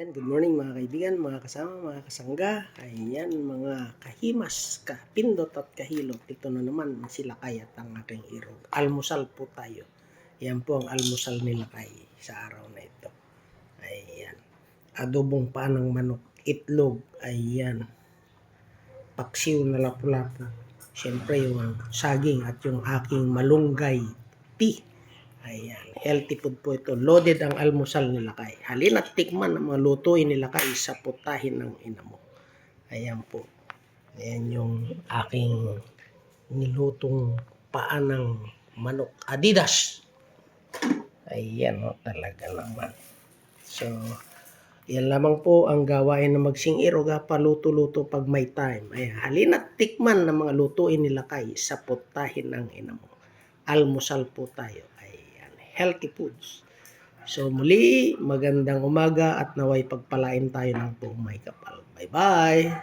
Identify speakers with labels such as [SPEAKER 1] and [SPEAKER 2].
[SPEAKER 1] Ayan, good morning mga kaibigan, mga kasama, mga kasangga. Ayan, mga kahimas, kapindot at kahilot. Ito na naman sila Lakay at ang aking irog. Almusal po tayo. Ayan po ang almusal ni Lakay sa araw na ito. Ayan, adobong panang manok, itlog. Ayan, paksiw na lapu-lapu. Siyempre yung saging at yung aking malunggay tea. Ayan, healthy food po ito. Loaded ang almusal ni Lakay. Halina't tikman ang mga lutuin ni Lakay sa putahin ng ina mo. Ayan po. Ayan yung aking nilutong paa ng manok. Adidas. Ayan o, talaga naman. So, yan lamang po ang gawain na magsing-iroga paluto-luto pag may time. Ayan, halina't tikman ng mga lutuin ni Lakay sa putahin ng ina mo. Almusal po tayo. Healthy foods. So muli, magandang umaga at naway pagpalain tayo ng buong may kapal. Bye-bye!